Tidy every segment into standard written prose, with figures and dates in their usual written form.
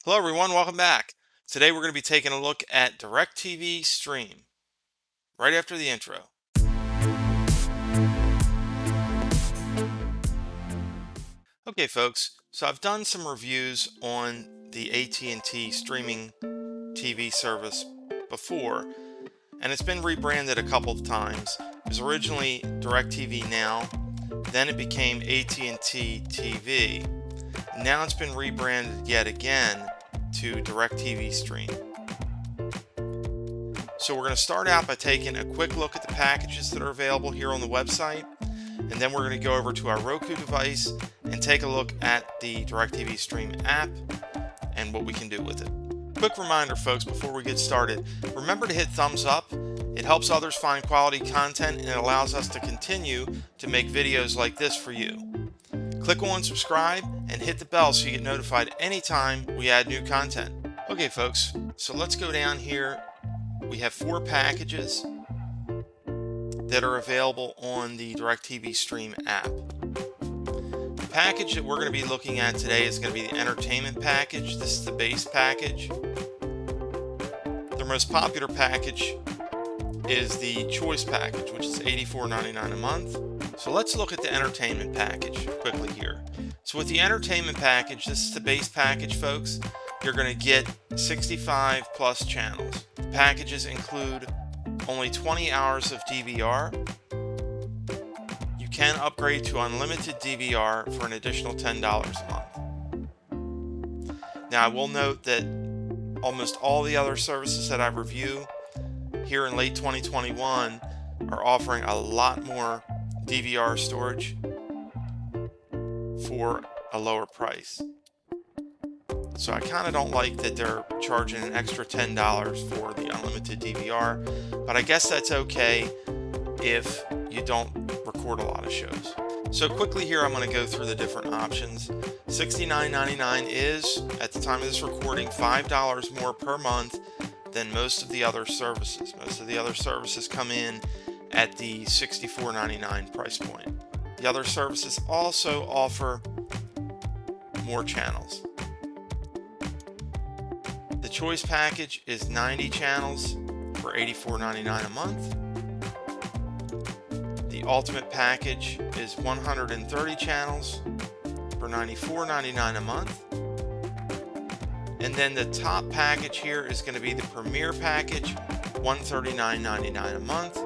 Hello everyone, welcome back. Today we're going to be taking a look at DirecTV Stream right after the intro. Okay folks, so I've done some reviews on the AT&T streaming TV service before, and it's been rebranded a couple of times. It was originally DirecTV Now, then it became AT&T TV. Now it's been rebranded yet again to DirecTV Stream. So we're going to start out by taking a quick look at the packages that are available here on the website, and then we're going to go over to our Roku device and take a look at the DirecTV Stream app and what we can do with it. Quick reminder folks, before we get started, remember to hit thumbs up. It helps others find quality content and it allows us to continue to make videos like this for you. Click on subscribe and hit the bell so you get notified anytime we add new content. Okay folks, so let's go down here. We have 4 packages that are available on the DirecTV Stream app. The package that we're going to be looking at today is going to be the entertainment package. This is the base package. Their most popular package is the choice package, which is $84.99 a month. So let's look at the entertainment package quickly here. So with the entertainment package, this is the base package folks. You're going to get 65 plus channels. The packages include only 20 hours of DVR. You can upgrade to unlimited DVR for an additional $10 a month. Now I will note that almost all the other services that I review here in late 2021 are offering a lot more DVR storage for a lower price. So I kind of don't like that they're charging an extra $10 for the unlimited DVR, but I guess that's okay if you don't record a lot of shows. So quickly here I'm going to go through the different options. $69.99 is, at the time of this recording, $5 more per month than most of the other services. Most of the other services come in at the $64.99 price point. The other services also offer more channels. The choice package is 90 channels for $84.99 a month. The ultimate package is 130 channels for $94.99 a month. And then the top package here is going to be the Premier package, $139.99 a month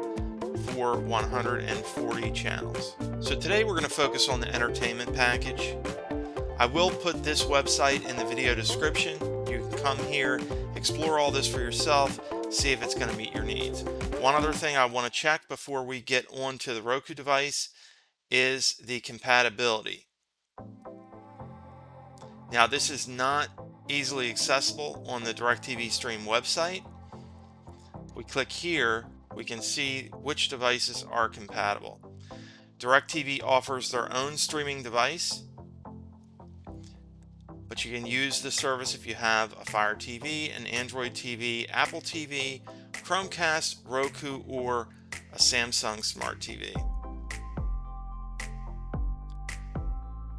for 140 channels. So today we're going to focus on the entertainment package. I will put this website in the video description. You can come here, explore all this for yourself, see if it's going to meet your needs. One other thing I want to check before we get onto the Roku device is the compatibility. Now this is not easily accessible on the DirecTV Stream website. We click here, we can see which devices are compatible. DirecTV offers their own streaming device, but you can use the service if you have a Fire TV, an Android TV, Apple TV, Chromecast, Roku, or a Samsung Smart TV.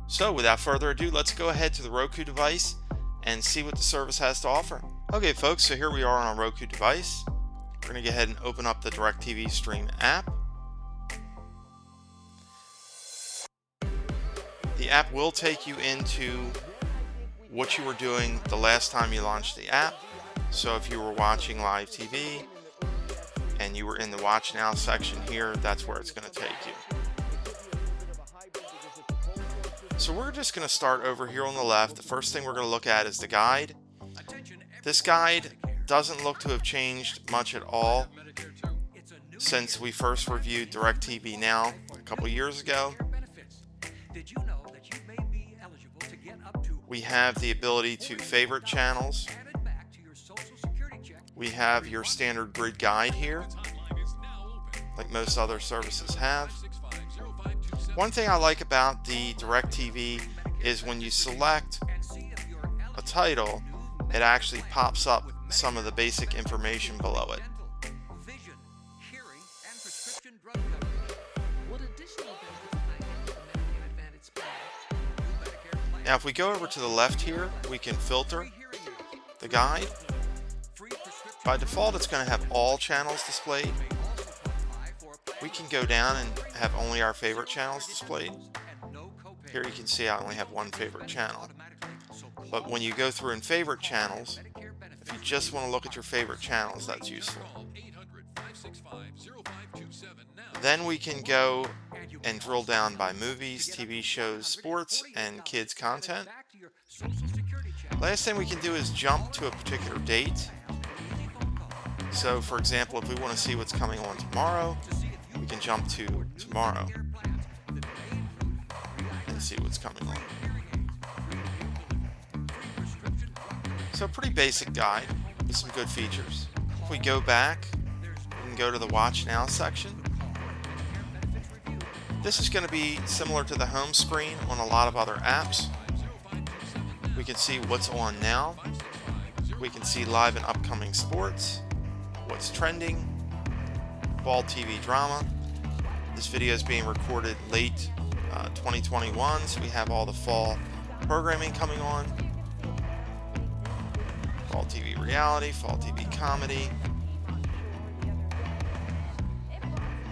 So without further ado, let's go ahead to the Roku device and see what the service has to offer. Okay folks, so here we are on our Roku device. We're going to go ahead and open up the DirecTV Stream app. The app will take you into what you were doing the last time you launched the app. So if you were watching live TV and you were in the Watch Now section here, that's where it's going to take you. So we're just going to start over here on the left. The first thing we're going to look at is the guide. This guide doesn't look to have changed much at all since we first reviewed DirecTV Now a couple years ago. We have the ability to favorite channels. We have your standard grid guide here, like most other services have. One thing I like about the DirecTV is when you select a title, it actually pops up some of the basic information below it. Now if we go over to the left here, we can filter the guide. By default, it's going to have all channels displayed. We can go down and have only our favorite channels displayed. Here you can see I only have one favorite channel. But when you go through in favorite channels, if you just want to look at your favorite channels, that's useful. Then we can go and drill down by movies, TV shows, sports, and kids content. Last thing we can do is jump to a particular date. So for example, if we want to see what's coming on tomorrow, we can jump to tomorrow and see what's coming on. So pretty basic guide with some good features. If we go back, we can go to the Watch Now section. This is going to be similar to the home screen on a lot of other apps. We can see what's on now. We can see live and upcoming sports, what's trending, fall TV drama. This video is being recorded late 2021, so we have all the fall programming coming on. Fall TV reality, fall TV comedy.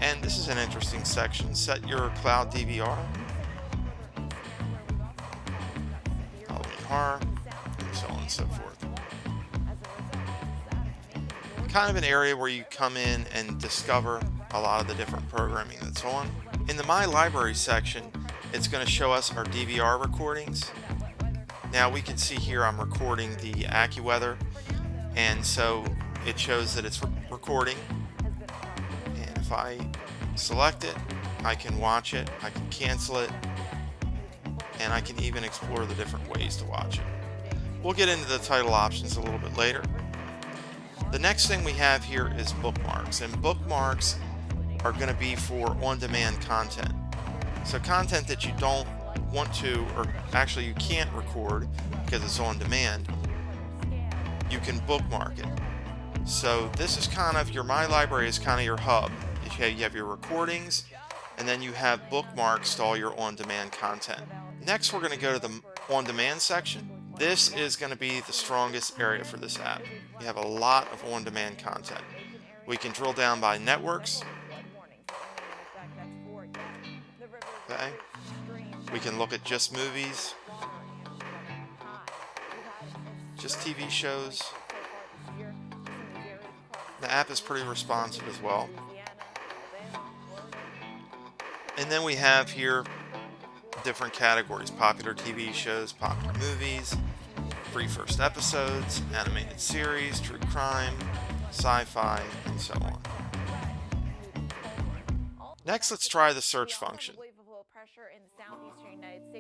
And this is an interesting section. Set your cloud DVR, Halloween horror, and so on and so forth. Kind of an area where you come in and discover a lot of the different programming that's on. In the My Library section, it's going to show us our DVR recordings. Now we can see here I'm recording the AccuWeather, and so it shows that it's recording. And if I select it, I can watch it, I can cancel it, and I can even explore the different ways to watch it. We'll get into the title options a little bit later. The next thing we have here is bookmarks, and bookmarks are going to be for on-demand content. So content that you don't want to, or actually you can't record because it's on demand, you can bookmark it. So this is kind of your My Library is kind of your hub. You have your recordings, and then you have bookmarks to all your on-demand content. Next, we're going to go to the on-demand section. This is going to be the strongest area for this app. You have a lot of on-demand content. We can drill down by networks. Okay. We can look at just movies, just TV shows. The app is pretty responsive as well. And then we have here different categories: popular TV shows, popular movies, free first episodes, animated series, true crime, sci-fi, and so on. Next, let's try the search function.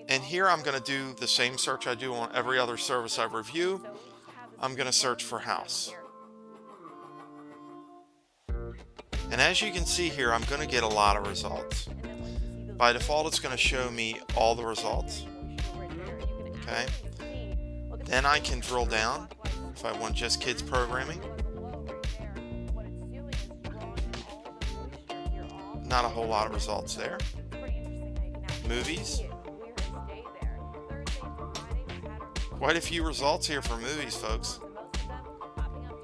And here I'm going to do the same search I do on every other service I review. I'm going to search for house. And as you can see here, I'm going to get a lot of results. By default, it's going to show me all the results. Okay. Then I can drill down if I want just kids programming. Not a whole lot of results there. Movies. Quite a few results here for movies, folks.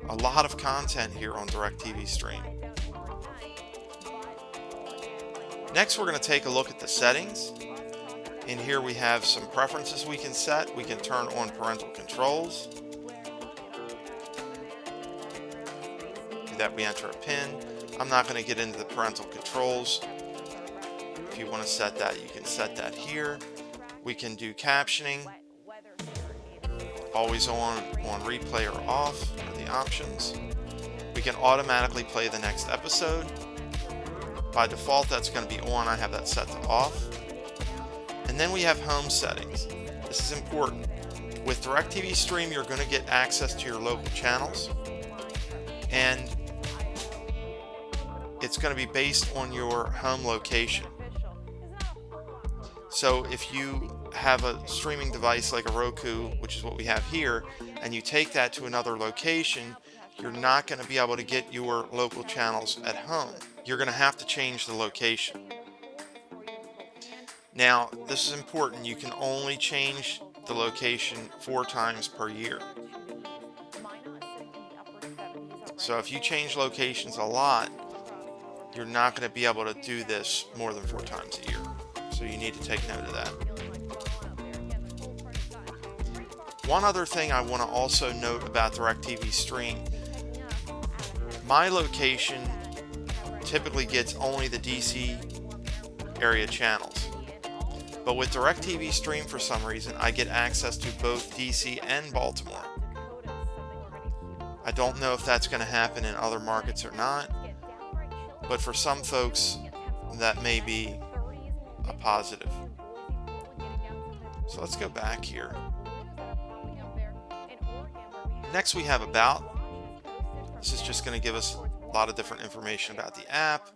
A lot of content here on DirecTV Stream. Next, we're going to take a look at the settings. In here we have some preferences we can set. We can turn on parental controls. That we enter a PIN. I'm not going to get into the parental controls. If you want to set that, you can set that here. We can do captioning. Always on replay or off are the options. We can automatically play the next episode. By default, that's going to be on. I have that set to off. And then we have home settings. This is important. With DirecTV Stream, you're going to get access to your local channels. And it's going to be based on your home location. So if you have a streaming device like a Roku, which is what we have here, and you take that to another location, you're not going to be able to get your local channels at home. You're going to have to change the location. Now, this is important. You can only change the location 4 times per year. So if you change locations a lot, you're not going to be able to do this more than 4 times a year. So you need to take note of that. One other thing I want to also note about DirecTV Stream, my location typically gets only the DC area channels. But with DirecTV Stream, for some reason, I get access to both DC and Baltimore. I don't know if that's going to happen in other markets or not, but for some folks, that may be a positive. So let's go back here. Next we have About. This is just going to give us a lot of different information about the app,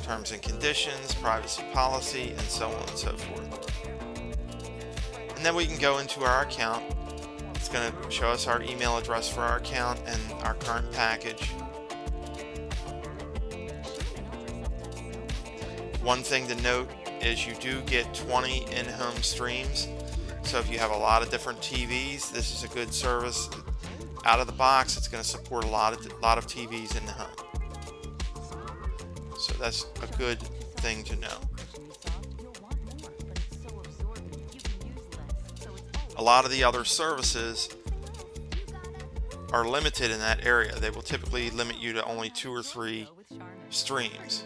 terms and conditions, privacy policy, and so on and so forth. And then we can go into our account. It's going to show us our email address for our account and our current package. One thing to note is you do get 20 in-home streams. So if you have a lot of different TVs, this is a good service. Out of the box, it's going to support a lot of TVs in the home. So that's a good thing to know. A lot of the other services are limited in that area. They will typically limit you to only 2 or 3 streams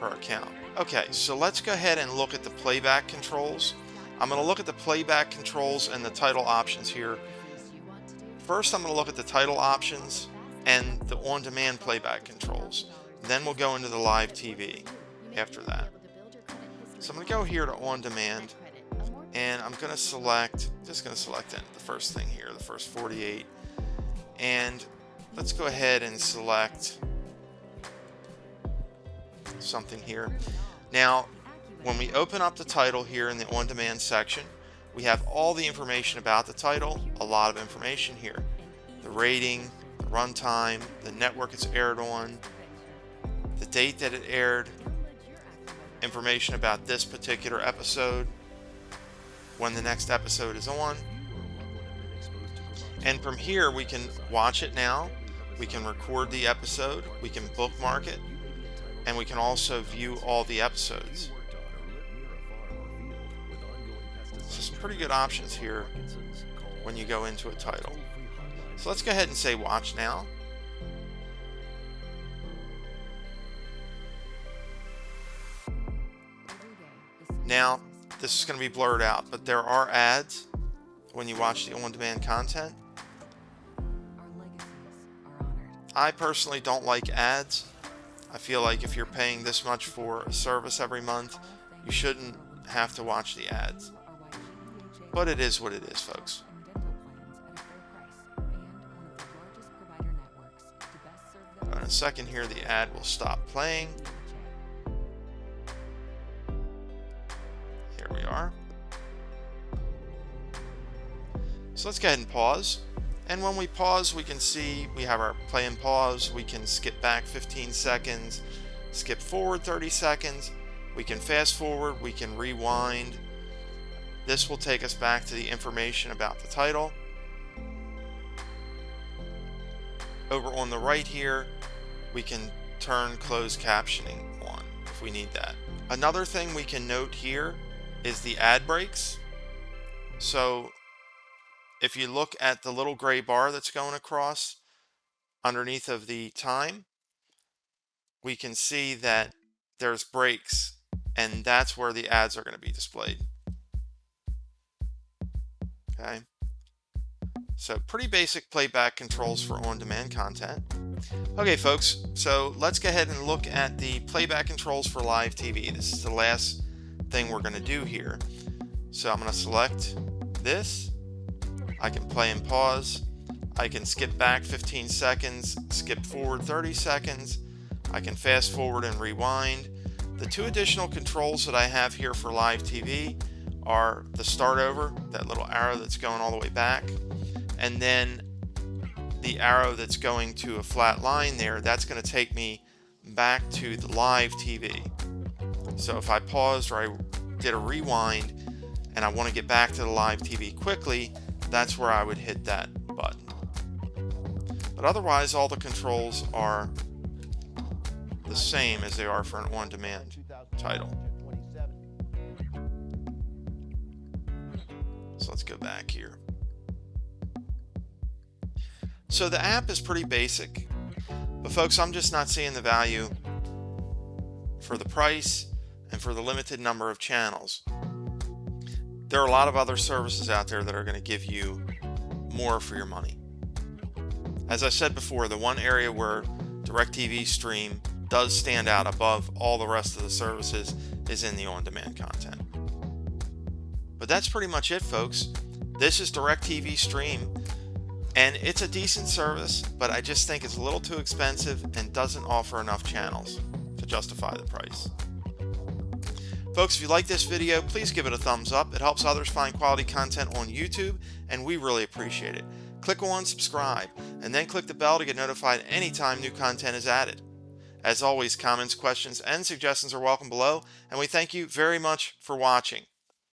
per account. Okay, so let's go ahead and look at the playback controls. I'm going to look at the playback controls and the title options here. First, I'm going to look at the title options and the on-demand playback controls. Then we'll go into the live TV after that. So I'm going to go here to on-demand, and I'm going to select, the first thing here, the first 48. And let's go ahead and select something here. Now, when we open up the title here in the on-demand section, we have all the information about the title, a lot of information here. The rating, the runtime, the network it's aired on, the date that it aired, information about this particular episode, when the next episode is on. And from here we can watch it now, we can record the episode, we can bookmark it, and we can also view all the episodes. So some pretty good options here when you go into a title. So let's go ahead and say watch now. Now, this is going to be blurred out, but there are ads when you watch the on-demand content. I personally don't like ads. I feel like if you're paying this much for a service every month, you shouldn't have to watch the ads. But it is what it is, folks. In a second here, the ad will stop playing. Here we are. So let's go ahead and pause. And when we pause, we can see we have our play and pause. We can skip back 15 seconds, skip forward 30 seconds. We can fast forward, we can rewind. This will take us back to the information about the title. Over on the right here, we can turn closed captioning on if we need that. Another thing we can note here is the ad breaks. So if you look at the little gray bar that's going across underneath of the time, we can see that there's breaks, and that's where the ads are going to be displayed. Okay, so pretty basic playback controls for on-demand content. Okay folks, so let's go ahead and look at the playback controls for live TV. This is the last thing we're going to do here. So I'm going to select this. I can play and pause. I can skip back 15 seconds, skip forward 30 seconds. I can fast forward and rewind. The 2 additional controls that I have here for live TV are the start over, that little arrow that's going all the way back, and then the arrow that's going to a flat line there, that's going to take me back to the live TV. So if I paused or I did a rewind and I want to get back to the live TV quickly, that's where I would hit that button. But otherwise, all the controls are the same as they are for an on-demand title. So let's go back here. So the app is pretty basic, but folks, I'm just not seeing the value for the price and for the limited number of channels. There are a lot of other services out there that are going to give you more for your money. As I said before, the one area where DirecTV Stream does stand out above all the rest of the services is in the on-demand content. But that's pretty much it, folks. This is DirecTV Stream, and it's a decent service, but I just think it's a little too expensive and doesn't offer enough channels to justify the price. Folks, if you like this video, please give it a thumbs up. It helps others find quality content on YouTube, and we really appreciate it. Click on subscribe, and then click the bell to get notified anytime new content is added. As always, comments, questions, and suggestions are welcome below, and we thank you very much for watching.